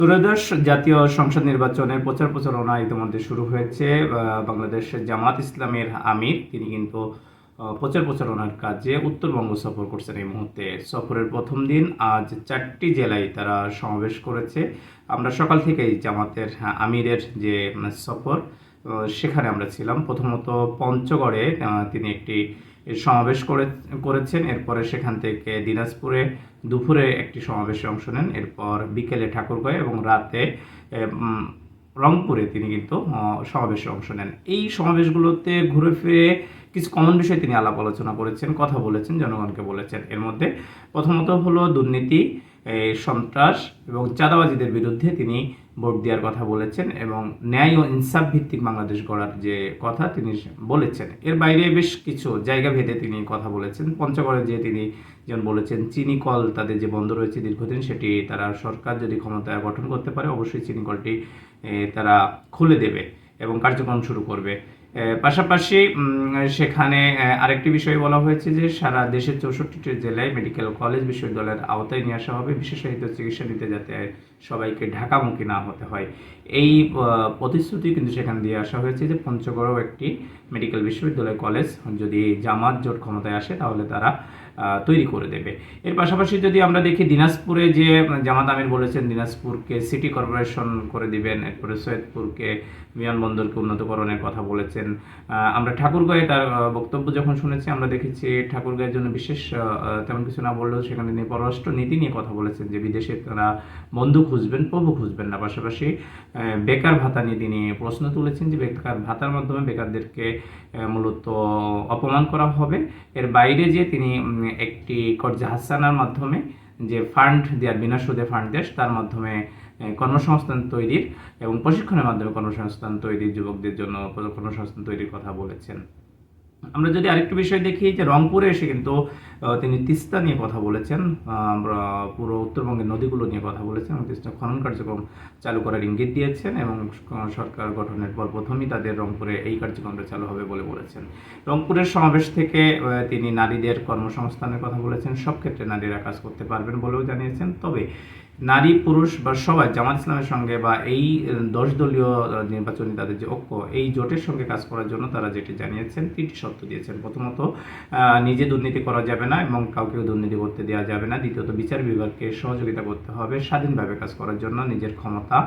ত্রয়োদশ জাতীয় সংসদ নির্বাচনের প্রচার প্রচারণা ইতিমধ্যে শুরু হয়েছে। বাংলাদেশ জামাত ইসলামের আমির তিনি কিন্তু প্রচার প্রচারণার কাজে উত্তরবঙ্গ সফর করছেন এই মুহূর্তে। সফরের প্রথম দিন আজ 4টি জেলায় তারা সমাবেশ করেছে। আমরা সকাল থেকেই জামাতের আমিরের যে সফর সেখানে আমরা ছিলাম। প্রথমত পঞ্চগড়ে তিনি একটি সমাবেশ করেছেন। এরপরে সেখান থেকে দিনাজপুরে দুপুরে একটি সমাবেশে অংশ নেন। এরপর বিকেলে ঠাকুরগাঁও এবং রাতে রংপুরে তিনি কিন্তু সমাবেশে অংশ নেন। এই সমাবেশগুলোতে ঘুরে ফিরে কিছু কমন বিষয় তিনি আলাপ আলোচনা করেছেন, কথা বলেছেন, জনগণকে বলেছেন। এর মধ্যে প্রথমত হলো দুর্নীতি, সন্ত্রাস এবং চাঁদাবাজিদের বিরুদ্ধে তিনি ভোট দেওয়ার কথা বলেছেন এবং ন্যায় ও ইনসাফ ভিত্তিক বাংলাদেশ গড়ার যে কথা তিনি বলেছেন। এর বাইরে বেশ কিছু জায়গা ভেদে তিনি কথা বলেছেন। পঞ্চগড়ে যে তিনি যেমন বলেছেন চিনি কল তাদের যে বন্ধ রয়েছে দীর্ঘদিন, সেটি তারা সরকার যদি ক্ষমতা গঠন করতে পারে অবশ্যই চিনি কলটি তারা খুলে দেবে এবং কার্যক্রম শুরু করবে। পাশাপাশি সেখানে আরেকটি বিষয় বলা হয়েছে যে সারা দেশের 64টি জেলায় মেডিকেল কলেজ বিশ্ববিদ্যালয়ের আওতায় নিয়ে আসা হবে, বিশেষায়িত চিকিৎসা নিতে যাতে সবাইকে ঢাকামুখী না হতে হয়। এই প্রতিশ্রুতি কিন্তু সেখানে দিয়ে আসা হয়েছে যে পঞ্চগড়েও একটি মেডিকেল বিশ্ববিদ্যালয় কলেজ যদি জামাত জোট ক্ষমতায় আসে তাহলে তারা তৈরি করে দেবে। এর পাশাপাশি যদি আমরা দেখি দিনাজপুরে যে জামাত আমির বলেছেন দিনাজপুরকে সিটি কর্পোরেশন করে দিবেন, এরপরে সৈয়দপুরকে বিমানবন্দরকে উন্নতকরণের কথা বলেছেন। আমরা ঠাকুরগাঁয়ে তার বক্তব্য যখন শুনেছি আমরা দেখেছি ঠাকুরগাঁয়ের জন্য বিশেষ তেমন কিছু না বললেও সেখানে তিনি পররাষ্ট্র নীতি নিয়ে কথা বলেছেন যে বিদেশে তারা বন্ধু খুঁজবেন, প্রভু খুঁজবেন না। পাশাপাশি বেকার ভাতা নিয়ে তিনি প্রশ্ন তুলেছেন যে বেকার ভাতার মাধ্যমে বেকারদেরকে মূলত অপমান করা হবে। এর বাইরে যে তিনি একটি কর্জা হাসানার মাধ্যমে যে ফান্ড দেওয়ার, বিনা সুদে ফান্ড দেশ, তার মাধ্যমে কর্মসংস্থান তৈরির এবং প্রশিক্ষণের মাধ্যমে কর্মসংস্থান তৈরির, যুবকদের জন্য কর্মসংস্থান তৈরির কথা বলেছেন। আমরা যদি আরেকটু বিষয় দেখি যে রংপুরে এসে কিন্তু তিনি তিস্তা নিয়ে কথা বলেছেন, পুরো উত্তরবঙ্গের নদীগুলো নিয়ে কথা বলেছেন এবং তিস্তা খনন কার্যক্রম চালু করার ইঙ্গিত দিয়েছেন এবং সরকার গঠনের পর প্রথমেই তাদের রংপুরে এই কার্যক্রমটা চালু হবে বলে বলেছেন। রংপুরের সমাবেশ থেকে তিনি নারীদের কর্মসংস্থানের কথা বলেছেন, সব ক্ষেত্রে নারীরা কাজ করতে পারবেন বলেও জানিয়েছেন। তবে নারী পুরুষ বা সবাই জামাত ইসলামের সঙ্গে বা এই 10 দলীয় নির্বাচনী তাদের যে ঐক্য, এই জোটের সঙ্গে কাজ করার জন্য তারা যেটি জানিয়েছেন 3টি শর্ত দিয়েছেন। প্রথমত নিজে দুর্নীতি করা যাবে না এবং কাউকে দুর্নীতি করতে দেওয়া যাবে না। দ্বিতীয়ত বিচার বিভাগকে সহযোগিতা করতে হবে স্বাধীনভাবে কাজ করার জন্য। নিজের ক্ষমতা,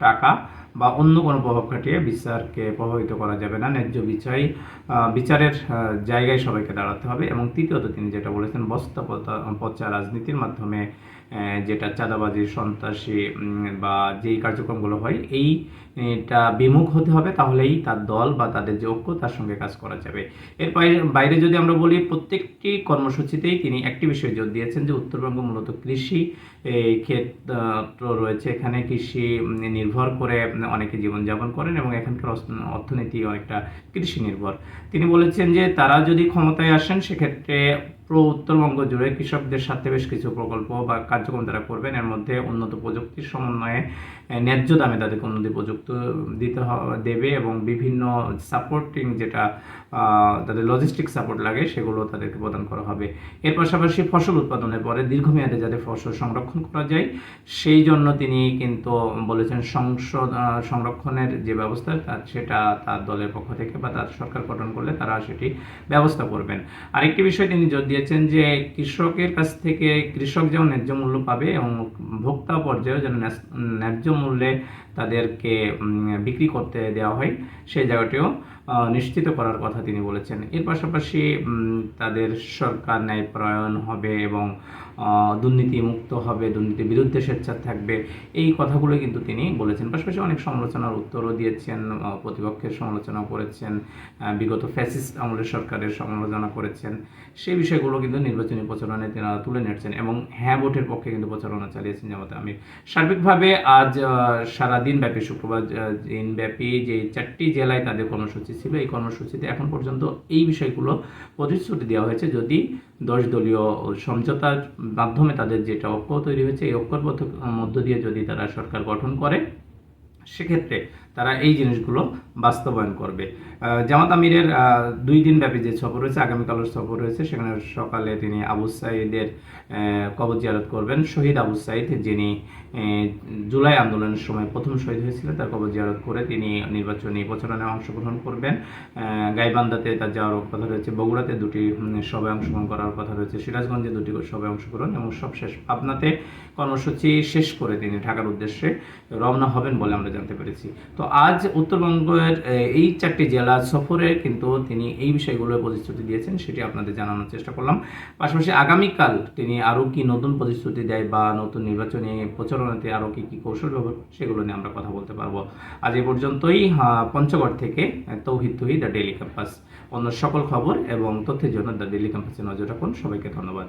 টাকা বা অন্য কোনো প্রভাব খাটিয়ে বিচারকে প্রভাবিত করা যাবে না। ন্যায্য বিচারের জায়গায় সবাইকে দাঁড়াতে হবে। এবং তৃতীয়ত তিনি যেটা বলেছেন বস্তা পচা রাজনীতির মাধ্যমে যেটা চাঁদাবাজি, সন্ত্রাসী বা যেই কার্যক্রমগুলো হয় এইটা বিমুখ হতে হবে, তাহলেই তার দল বা তাদের যে ঐক্য তার সঙ্গে কাজ করা যাবে। এর বাইরে যদি আমরা বলি প্রত্যেকটি কর্মসূচিতেই তিনি একটি বিষয়ে জোর দিয়েছেন যে উত্তরবঙ্গ মূলত কৃষি ক্ষেত্র রয়েছে, এখানে কৃষি নির্ভর করে অনেকে জীবনযাপন করেন এবং এখানকার অর্থনীতি অনেকটা কৃষি নির্ভর। তিনি বলেছেন যে তারা যদি ক্ষমতায় আসেন সেক্ষেত্রে পুরো উত্তরবঙ্গ জুড়ে কৃষকদের সাথে বেশ কিছু প্রকল্প বা কার্যক্রম তারা করবেন। এর মধ্যে উন্নত প্রযুক্তির সমন্বয়ে ন্যায্য দামে তাদেরকে উন্নত প্রযুক্তি দেবে এবং বিভিন্ন সাপোর্টিং যেটা তাদের লজিস্টিক সাপোর্ট লাগে সেগুলো তাদেরকে প্রদান করা হবে। এর পাশাপাশি ফসল উৎপাদনের পরে দীর্ঘমেয়াদে যাতে ফসল সংরক্ষণ করা যায় সেই জন্য তিনি কিন্তু বলেছেন সংরক্ষণের যে ব্যবস্থা সেটা তার দলের পক্ষ থেকে বা তার সরকার গঠন করলে তারা সেটি ব্যবস্থা করবেন। আরেকটি বিষয় তিনি জোর দিয়েছেন যে কৃষকের কাছ থেকে কৃষক যেমন ন্যায্য মূল্য পাবে এবং ভোক্তা পর্যায়েও যেন ন্যায্য মূল্যে তাদেরকে বিক্রি করতে দেওয়া হয় সেই জায়গাটিও নিশ্চিত করার কথা তিনি বলেছেন। এর পাশাপাশি তাদের সরকার ন্যায়পরায়ণ হবে এবং দুর্নীতি মুক্ত হবে, দুর্নীতির বিরুদ্ধে সোচ্চার থাকবে, এই কথাগুলো কিন্তু তিনি বলেছেন। পাশাপাশি অনেক সমালোচনার উত্তরও দিয়েছেন, প্রতিপক্ষের সমালোচনা করেছেন, বিগত ফ্যাসিস্ট আমলের সরকারের সমালোচনা করেছেন। সেই বিষয়গুলো কিন্তু নির্বাচনী প্রচারণায় তিনি তুলে নিয়েছেন এবং হ্যাঁ ভোটের পক্ষে কিন্তু প্রচারণা চালিয়েছেন জামাত আমির। সার্বিকভাবে আজ সারাদিন ব্যাপী, শুক্রবার দিনব্যাপী যে 4টি জেলায় তাদের কর্মসূচি ছিল, এই কর্মসূচিতে এখন পর্যন্ত এই বিষয়গুলো প্রতিশ্রুতি দেওয়া হয়েছে যদি 10 দলীয় সমঝোতার মাধ্যমে তাদের যেটা ঐক্য তৈরি হয়েছে এই ঐক্যর মধ্য দিয়ে যদি তারা সরকার গঠন করে সেক্ষেত্রে তারা এই জিনিসগুলো বাস্তবায়ন করবে। জামাত আমিরের 2 দিন ব্যাপী যে সফর রয়েছে, আগামীকালের সফর রয়েছে, সেখানে সকালে তিনি আবু সাঈদের কবর জিয়ারত করবেন। শহীদ আবু সাঈদ, যিনি জুলাই আন্দোলনের সময় প্রথম শহীদ হয়েছিলেন, তার কবর জিয়ারত করে তিনি নির্বাচনী প্রচারণায় অংশগ্রহণ করবেন। গাইবান্ধাতে তার যাওয়ার কথা রয়েছে, বগুড়াতে 2টি সভায় অংশগ্রহণ করার কথা রয়েছে, সিরাজগঞ্জে 2টি সভায় অংশগ্রহণ, এবং সবশেষ পাবনাতে কর্মসূচি শেষ করে তিনি ঢাকার উদ্দেশ্যে রওনা হবেন বলে আমরা জানতে পেরেছি। তো আজ উত্তরবঙ্গের এই 4টি জেলা সফরে কিন্তু তিনি এই বিষয়গুলোর প্রতিশ্রুতি দিয়েছেন, সেটি আপনাদের জানানোর চেষ্টা করলাম। পাশাপাশি আগামীকাল তিনি আরও কি নতুন প্রতিশ্রুতি দেয় বা নতুন নির্বাচনী প্রচারণাতে আরও কি কি কৌশল ব্যবহার, সেগুলো নিয়ে আমরা কথা বলতে পারবো। আজ এই পর্যন্তই। পঞ্চগড় থেকে তৌহিদ তুহি, দ্য ডেইলি ক্যাম্পাস। অন্য সকল খবর এবং তথ্যের জন্য দ্য ডেইলি ক্যাম্পাসে নজর রাখুন। সবাইকে ধন্যবাদ।